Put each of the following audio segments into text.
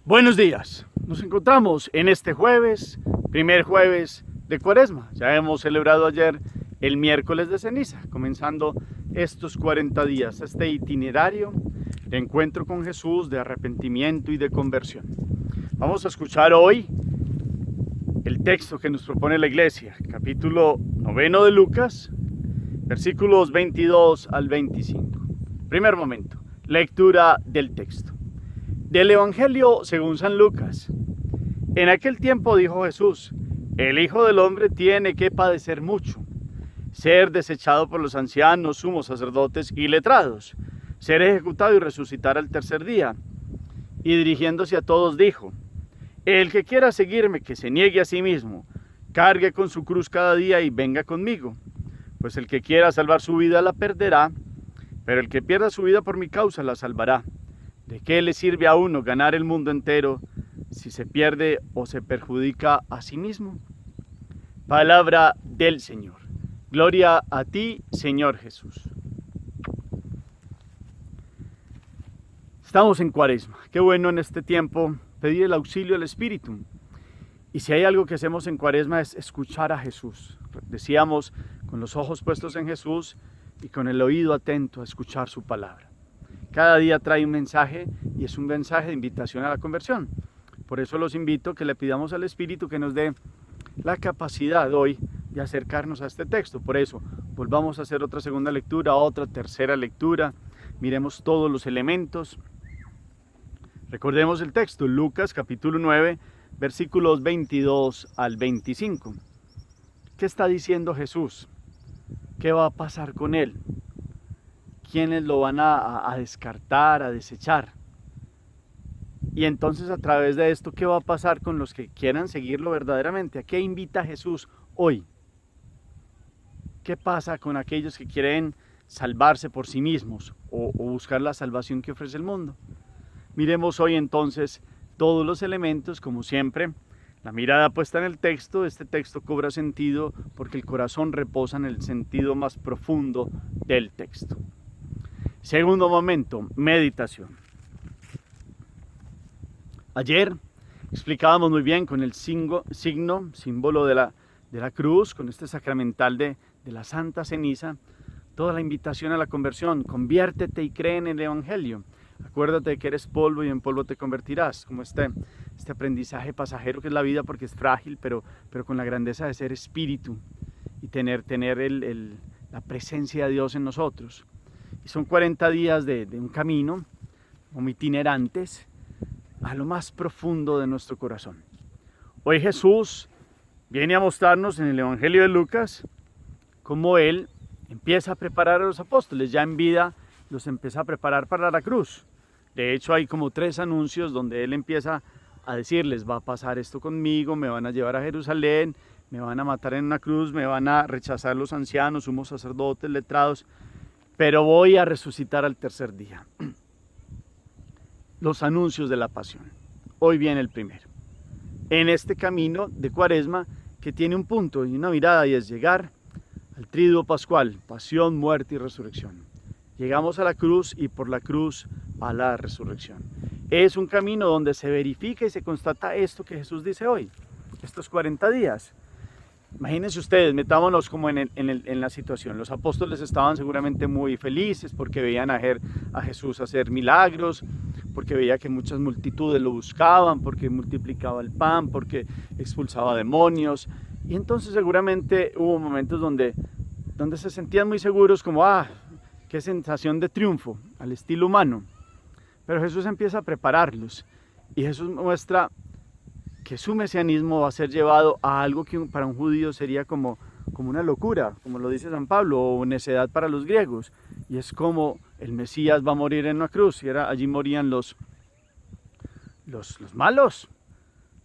Buenos días, nos encontramos en este jueves, primer jueves de Cuaresma. Ya hemos celebrado ayer el miércoles de ceniza, comenzando estos 40 días, este itinerario de encuentro con Jesús, de arrepentimiento y de conversión. Vamos a escuchar hoy el texto que nos propone la iglesia, capítulo 9 de Lucas, versículos 22 al 25. Primer momento, lectura del texto. Del Evangelio según San Lucas. En aquel tiempo dijo Jesús: el Hijo del Hombre tiene que padecer mucho, ser desechado por los ancianos, sumos sacerdotes y letrados, ser ejecutado y resucitar al tercer día. Y dirigiéndose a todos dijo: el que quiera seguirme, que se niegue a sí mismo, cargue con su cruz cada día y venga conmigo. Pues el que quiera salvar su vida la perderá, pero el que pierda su vida por mi causa la salvará. ¿De qué le sirve a uno ganar el mundo entero si se pierde o se perjudica a sí mismo? Palabra del Señor. Gloria a ti, Señor Jesús. Estamos en Cuaresma. Qué bueno en este tiempo pedir el auxilio del Espíritu. Y si hay algo que hacemos en Cuaresma es escuchar a Jesús. Decíamos, con los ojos puestos en Jesús y con el oído atento a escuchar su palabra. Cada día trae un mensaje y es un mensaje de invitación a la conversión. Por eso los invito a que le pidamos al Espíritu que nos dé la capacidad hoy de acercarnos a este texto. Por eso, volvamos a hacer otra segunda lectura, otra tercera lectura. Miremos todos los elementos. Recordemos el texto, Lucas capítulo 9, versículos 22 al 25. ¿Qué está diciendo Jesús? ¿Qué va a pasar con él? ¿Quiénes lo van a descartar, a desechar? Y entonces a través de esto, ¿qué va a pasar con los que quieran seguirlo verdaderamente? ¿A qué invita Jesús hoy? ¿Qué pasa con aquellos que quieren salvarse por sí mismos o buscar la salvación que ofrece el mundo? Miremos hoy entonces todos los elementos, como siempre, la mirada puesta en el texto. Este texto cobra sentido porque el corazón reposa en el sentido más profundo del texto. Segundo momento, meditación. Ayer explicábamos muy bien con el símbolo de la cruz, con este sacramental de la Santa Ceniza, toda la invitación a la conversión. Conviértete y cree en el Evangelio. Acuérdate de que eres polvo y en polvo te convertirás. Como este aprendizaje pasajero que es la vida, porque es frágil, pero con la grandeza de ser espíritu y tener la presencia de Dios en nosotros. Y son 40 días de un camino, como itinerantes, a lo más profundo de nuestro corazón. Hoy Jesús viene a mostrarnos en el Evangelio de Lucas cómo Él empieza a preparar a los apóstoles. Ya en vida los empieza a preparar para la cruz. De hecho, hay como 3 anuncios donde Él empieza a decirles: va a pasar esto conmigo, me van a llevar a Jerusalén, me van a matar en una cruz, me van a rechazar los ancianos, sumos sacerdotes, letrados, pero voy a resucitar al tercer día. Los anuncios de la pasión. Hoy viene el primero. En este camino de Cuaresma que tiene un punto y una mirada, y es llegar al triduo pascual, pasión, muerte y resurrección. Llegamos a la cruz y por la cruz a la resurrección. Es un camino donde se verifica y se constata esto que Jesús dice hoy, estos 40 días. Imagínense ustedes, metámonos como en la situación. Los apóstoles estaban seguramente muy felices porque veían a Jesús hacer milagros, porque veía que muchas multitudes lo buscaban, porque multiplicaba el pan, porque expulsaba demonios. Y entonces seguramente hubo momentos donde se sentían muy seguros, como qué sensación de triunfo, al estilo humano. Pero Jesús empieza a prepararlos y Jesús muestra que su mesianismo va a ser llevado a algo que para un judío sería como una locura, como lo dice San Pablo, o necedad para los griegos. Y es como el Mesías va a morir en una cruz, y allí morían los malos,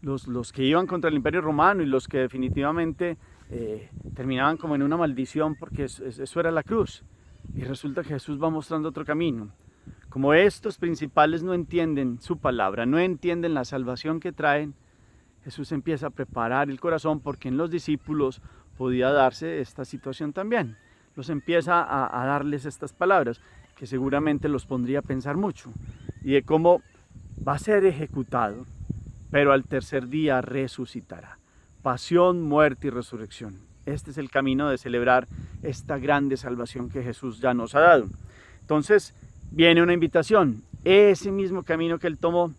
los que iban contra el Imperio Romano y los que definitivamente terminaban como en una maldición, porque eso era la cruz. Y resulta que Jesús va mostrando otro camino. Como estos principales no entienden su palabra, no entienden la salvación que traen, Jesús empieza a preparar el corazón, porque en los discípulos podía darse esta situación también. Los empieza a darles estas palabras que seguramente los pondría a pensar mucho, y de cómo va a ser ejecutado, pero al tercer día resucitará. Pasión, muerte y resurrección. Este es el camino de celebrar esta grande salvación que Jesús ya nos ha dado. Entonces viene una invitación. Ese mismo camino que Él tomó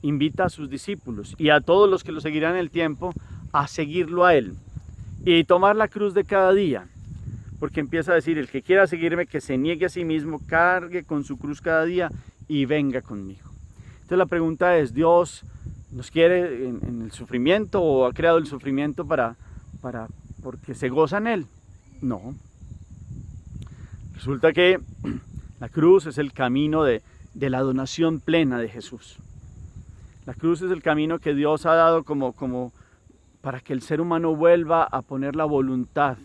invita a sus discípulos y a todos los que lo seguirán en el tiempo a seguirlo a Él y tomar la cruz de cada día. Porque empieza a decir, el que quiera seguirme, que se niegue a sí mismo, cargue con su cruz cada día y venga conmigo. Entonces la pregunta es, ¿Dios nos quiere en el sufrimiento o ha creado el sufrimiento porque se goza en Él? No. Resulta que la cruz es el camino de la donación plena de Jesús. La cruz es el camino que Dios ha dado como para que el ser humano vuelva a poner la voluntad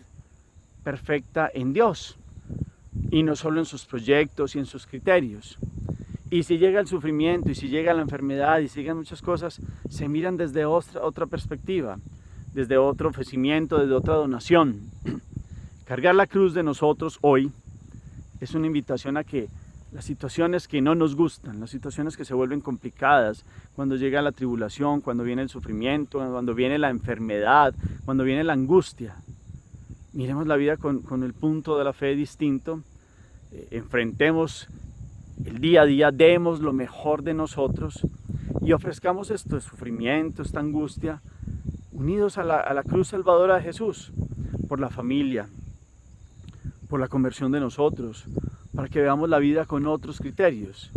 perfecta en Dios y no solo en sus proyectos y en sus criterios. Y si llega el sufrimiento y si llega la enfermedad y siguen muchas cosas, se miran desde otra perspectiva, desde otro ofrecimiento, desde otra donación. Cargar la cruz de nosotros hoy es una invitación a que las situaciones que no nos gustan, las situaciones que se vuelven complicadas, cuando llega la tribulación, cuando viene el sufrimiento, cuando viene la enfermedad, cuando viene la angustia, miremos la vida con el punto de la fe distinto, enfrentemos el día a día, demos lo mejor de nosotros y ofrezcamos esto de sufrimiento, esta angustia, unidos a la cruz salvadora de Jesús, por la familia, por la conversión de nosotros, para que veamos la vida con otros criterios.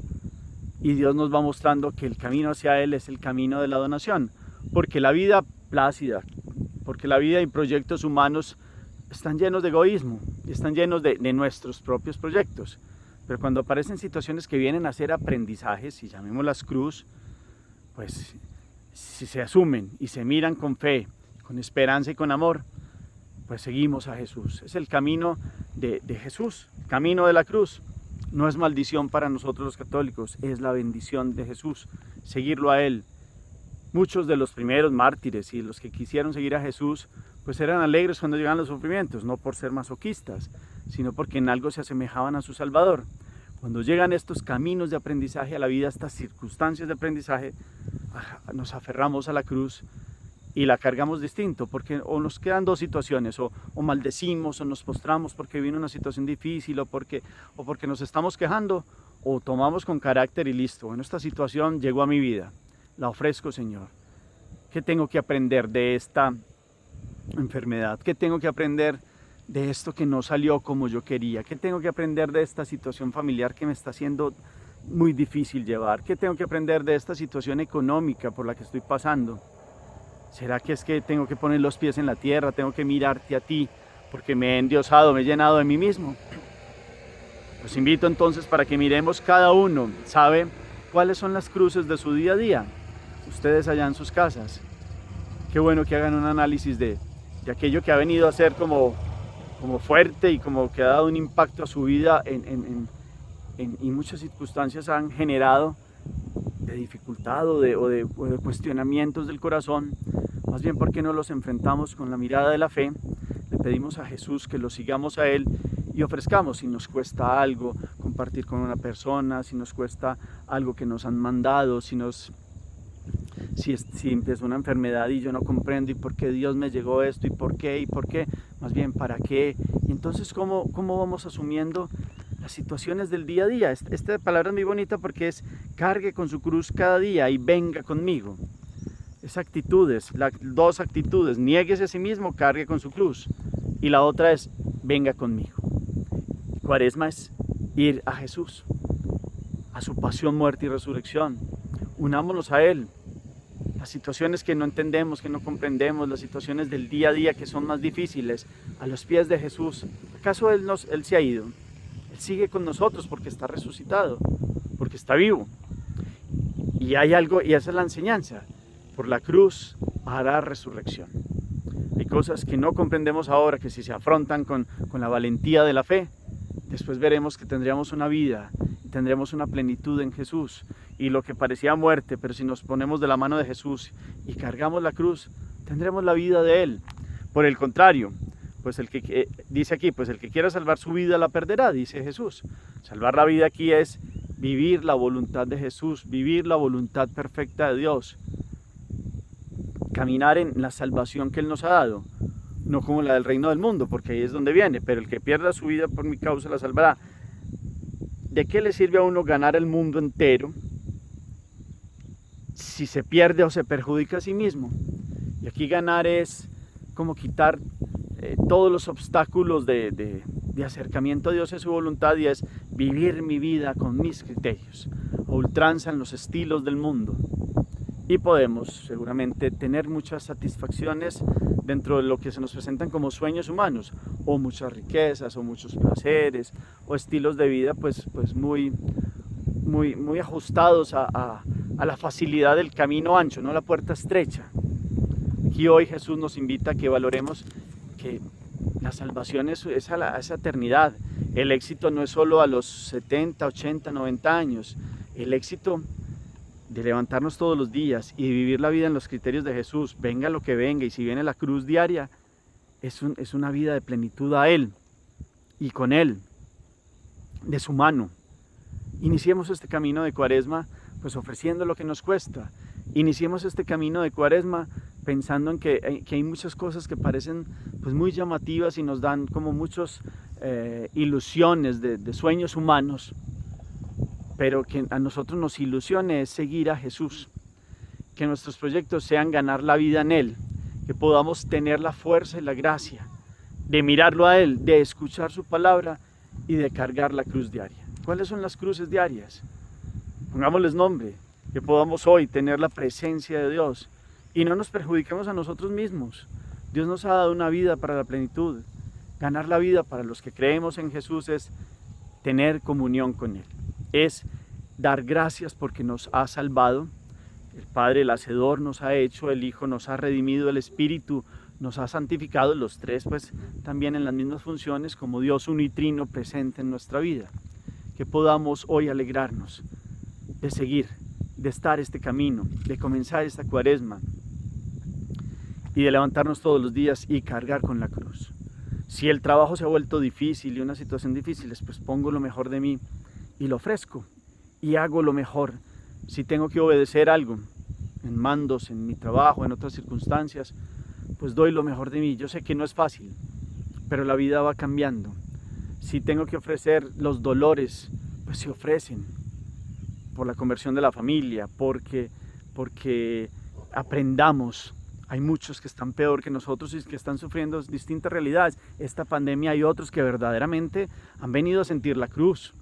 Y Dios nos va mostrando que el camino hacia Él es el camino de la donación, porque la vida plácida, porque la vida y proyectos humanos están llenos de egoísmo, están llenos de nuestros propios proyectos. Pero cuando aparecen situaciones que vienen a ser aprendizajes, y llamémoslas cruz, pues si se asumen y se miran con fe, con esperanza y con amor, pues seguimos a Jesús. Es el camino de Jesús, camino de la cruz. No es maldición para nosotros los católicos, es la bendición de Jesús, seguirlo a Él. Muchos de los primeros mártires y los que quisieron seguir a Jesús, pues eran alegres cuando llegaban los sufrimientos, no por ser masoquistas, sino porque en algo se asemejaban a su Salvador. Cuando llegan estos caminos de aprendizaje a la vida, estas circunstancias de aprendizaje, nos aferramos a la cruz y la cargamos distinto, porque o nos quedan dos situaciones, o maldecimos o nos postramos porque vino una situación difícil o porque nos estamos quejando, o tomamos con carácter y listo. Bueno, esta situación llegó a mi vida, la ofrezco, Señor. ¿Qué tengo que aprender de esta enfermedad? ¿Qué tengo que aprender de esto que no salió como yo quería? ¿Qué tengo que aprender de esta situación familiar que me está haciendo muy difícil llevar? ¿Qué tengo que aprender de esta situación económica por la que estoy pasando? ¿Será que es que tengo que poner los pies en la tierra? ¿Tengo que mirarte a ti porque me he endiosado, me he llenado de mí mismo? Los invito entonces para que miremos cada uno, ¿sabe cuáles son las cruces de su día a día? Ustedes allá en sus casas. Qué bueno que hagan un análisis de aquello que ha venido a ser como fuerte y como que ha dado un impacto a su vida y muchas circunstancias han generado de dificultad o de cuestionamientos del corazón. Más bien, ¿por qué no los enfrentamos con la mirada de la fe? Le pedimos a Jesús que lo sigamos a Él y ofrezcamos. Si nos cuesta algo compartir con una persona, si nos cuesta algo que nos han mandado, si empieza una enfermedad y yo no comprendo y por qué Dios me llegó esto y por qué, más bien para qué. Y entonces, ¿cómo vamos asumiendo las situaciones del día a día? Esta palabra es muy bonita porque es cargue con su cruz cada día y venga conmigo. Es actitudes, dos actitudes: niéguese a sí mismo, cargue con su cruz, y la otra es venga conmigo. Cuaresma es ir a Jesús, a su pasión, muerte y resurrección. Unámonos a Él. Las situaciones que no entendemos, que no comprendemos, las situaciones del día a día que son más difíciles, a los pies de Jesús. ¿Acaso Él se ha ido? Él sigue con nosotros porque está resucitado, porque está vivo. Y hay algo, y esa es la enseñanza: por la cruz hará resurrección. Hay cosas que no comprendemos ahora, que si se afrontan con la valentía de la fe, después veremos que tendríamos una vida, tendremos una plenitud en Jesús. Y lo que parecía muerte, pero si nos ponemos de la mano de Jesús y cargamos la cruz, tendremos la vida de Él. Por el contrario, pues dice aquí, pues el que quiera salvar su vida la perderá, dice Jesús. Salvar la vida aquí es vivir la voluntad de Jesús, vivir la voluntad perfecta de Dios, caminar en la salvación que Él nos ha dado, no como la del reino del mundo, porque ahí es donde viene, pero el que pierda su vida por mi causa la salvará. ¿De qué le sirve a uno ganar el mundo entero si se pierde o se perjudica a sí mismo? Y aquí ganar es como quitar todos los obstáculos de acercamiento a Dios y a su voluntad, y es vivir mi vida con mis criterios, a ultranza en los estilos del mundo. Y podemos seguramente tener muchas satisfacciones dentro de lo que se nos presentan como sueños humanos, o muchas riquezas, o muchos placeres, o estilos de vida pues muy ajustados a la facilidad del camino ancho, no la puerta estrecha. Aquí hoy Jesús nos invita a que valoremos que la salvación es esa eternidad. El éxito no es solo a los 70, 80, 90 años. El éxito de levantarnos todos los días y de vivir la vida en los criterios de Jesús, venga lo que venga, y si viene la cruz diaria, es una vida de plenitud a Él y con Él, de su mano. Iniciemos este camino de Cuaresma pues ofreciendo lo que nos cuesta. Iniciemos este camino de Cuaresma pensando en que hay muchas cosas que parecen pues muy llamativas y nos dan como muchas ilusiones de sueños humanos, pero que a nosotros nos ilusione es seguir a Jesús, que nuestros proyectos sean ganar la vida en Él, que podamos tener la fuerza y la gracia de mirarlo a Él, de escuchar su palabra y de cargar la cruz diaria. ¿Cuáles son las cruces diarias? Pongámosles nombre, que podamos hoy tener la presencia de Dios y no nos perjudiquemos a nosotros mismos. Dios nos ha dado una vida para la plenitud. Ganar la vida para los que creemos en Jesús es tener comunión con Él, es dar gracias porque nos ha salvado. El Padre, el Hacedor, nos ha hecho, el Hijo nos ha redimido, el Espíritu nos ha santificado, los tres pues también en las mismas funciones como Dios unitrino presente en nuestra vida. Que podamos hoy alegrarnos de seguir, de estar este camino, de comenzar esta Cuaresma y de levantarnos todos los días y cargar con la cruz. Si el trabajo se ha vuelto difícil y una situación difícil, pues pongo lo mejor de mí y lo ofrezco y hago lo mejor. Si tengo que obedecer algo en mandos, en mi trabajo, en otras circunstancias, pues doy lo mejor de mí. Yo sé que no es fácil, pero la vida va cambiando. Si tengo que ofrecer los dolores, pues se ofrecen por la conversión de la familia, porque aprendamos. Hay muchos que están peor que nosotros y que están sufriendo distintas realidades. Esta pandemia hay otros que verdaderamente han venido a sentir la cruz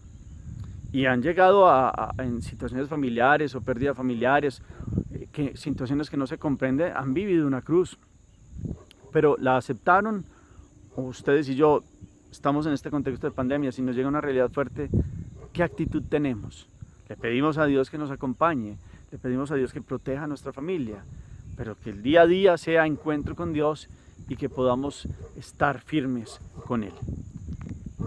y han llegado en situaciones familiares o pérdidas familiares, situaciones que no se comprenden, han vivido una cruz, pero la aceptaron. O ustedes y yo estamos en este contexto de pandemia, si nos llega una realidad fuerte, ¿qué actitud tenemos? Le pedimos a Dios que nos acompañe, le pedimos a Dios que proteja a nuestra familia, pero que el día a día sea encuentro con Dios y que podamos estar firmes con Él.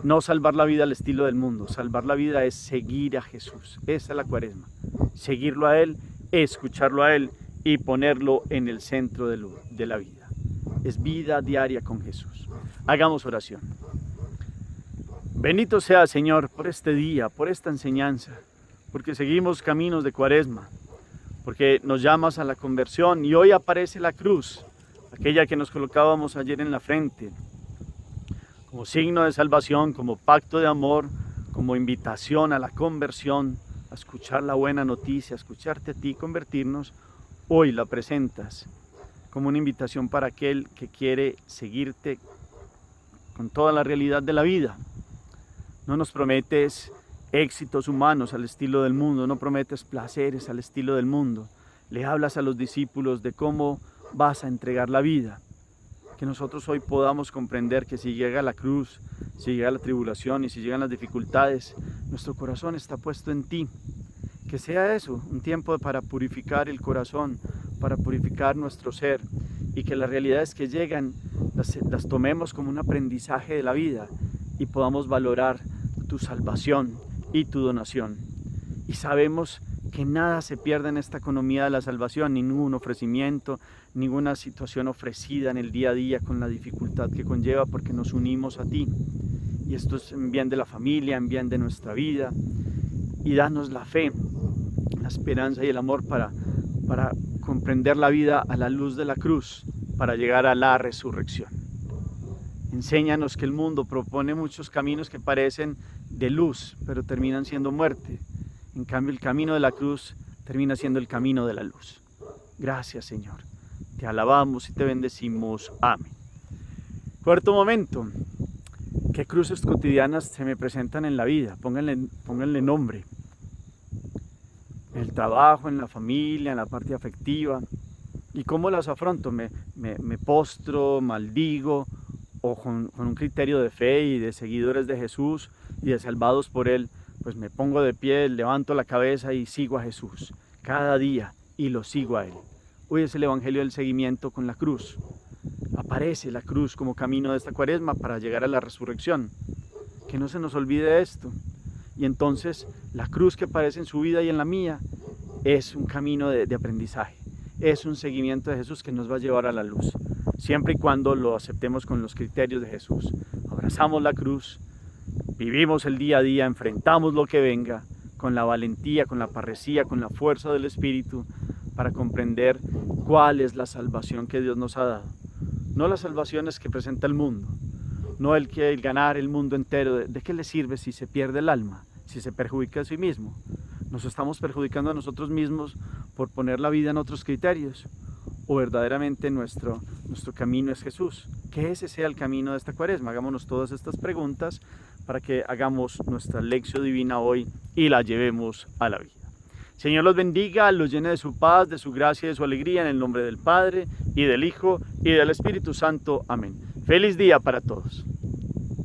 No salvar la vida al estilo del mundo, salvar la vida es seguir a Jesús. Esa es la Cuaresma, seguirlo a Él, escucharlo a Él y ponerlo en el centro de la vida. Es vida diaria con Jesús. Hagamos oración. Bendito sea, Señor, por este día, por esta enseñanza, porque seguimos caminos de Cuaresma, porque nos llamas a la conversión y hoy aparece la cruz, aquella que nos colocábamos ayer en la frente, como signo de salvación, como pacto de amor, como invitación a la conversión, a escuchar la buena noticia, a escucharte a ti, convertirnos. Hoy la presentas como una invitación para aquel que quiere seguirte con toda la realidad de la vida. No nos prometes éxitos humanos al estilo del mundo, no prometes placeres al estilo del mundo. Le hablas a los discípulos de cómo vas a entregar la vida. Que nosotros hoy podamos comprender que si llega la cruz, si llega la tribulación y si llegan las dificultades, nuestro corazón está puesto en ti. Que sea eso, un tiempo para purificar el corazón, para purificar nuestro ser, y que las realidades que llegan las tomemos como un aprendizaje de la vida y podamos valorar tu salvación y tu donación. Y sabemos que nada se pierde en esta economía de la salvación, ningún ofrecimiento, ninguna situación ofrecida en el día a día con la dificultad que conlleva, porque nos unimos a ti. Y esto es en bien de la familia, en bien de nuestra vida. y danos la fe, la esperanza y el amor para comprender la vida a la luz de la cruz, para llegar a la resurrección. Enséñanos que el mundo propone muchos caminos que parecen de luz, pero terminan siendo muerte. En cambio, el camino de la cruz termina siendo el camino de la luz. Gracias, Señor. Te alabamos y te bendecimos. Amén. Cuarto momento. ¿Qué cruces cotidianas se me presentan en la vida? Pónganle nombre. En el trabajo, en la familia, en la parte afectiva. ¿Y cómo las afronto? ¿Me postro, maldigo? ¿O con un criterio de fe y de seguidores de Jesús y de salvados por Él? Pues me pongo de pie, levanto la cabeza y sigo a Jesús cada día y lo sigo a Él. Hoy es el Evangelio del seguimiento con la cruz. Aparece la cruz como camino de esta cuaresma para llegar a la resurrección. Que no se nos olvide esto. Y entonces la cruz que aparece en su vida y en la mía es un camino de aprendizaje. Es un seguimiento de Jesús que nos va a llevar a la luz. Siempre y cuando lo aceptemos con los criterios de Jesús. Abrazamos la cruz, vivimos el día a día, enfrentamos lo que venga con la valentía, con la parresía, con la fuerza del Espíritu para comprender cuál es la salvación que Dios nos ha dado. No las salvaciones que presenta el mundo, no el ganar el mundo entero. ¿De qué le sirve si se pierde el alma, si se perjudica a sí mismo? Nos estamos perjudicando a nosotros mismos por poner la vida en otros criterios. ¿O verdaderamente nuestro camino es Jesús? Que ese sea el camino de esta cuaresma. Hagámonos todas estas preguntas para que hagamos nuestra lección divina hoy y la llevemos a la vida. Señor los bendiga, los llene de su paz, de su gracia y de su alegría, en el nombre del Padre, y del Hijo, y del Espíritu Santo. Amén. Feliz día para todos.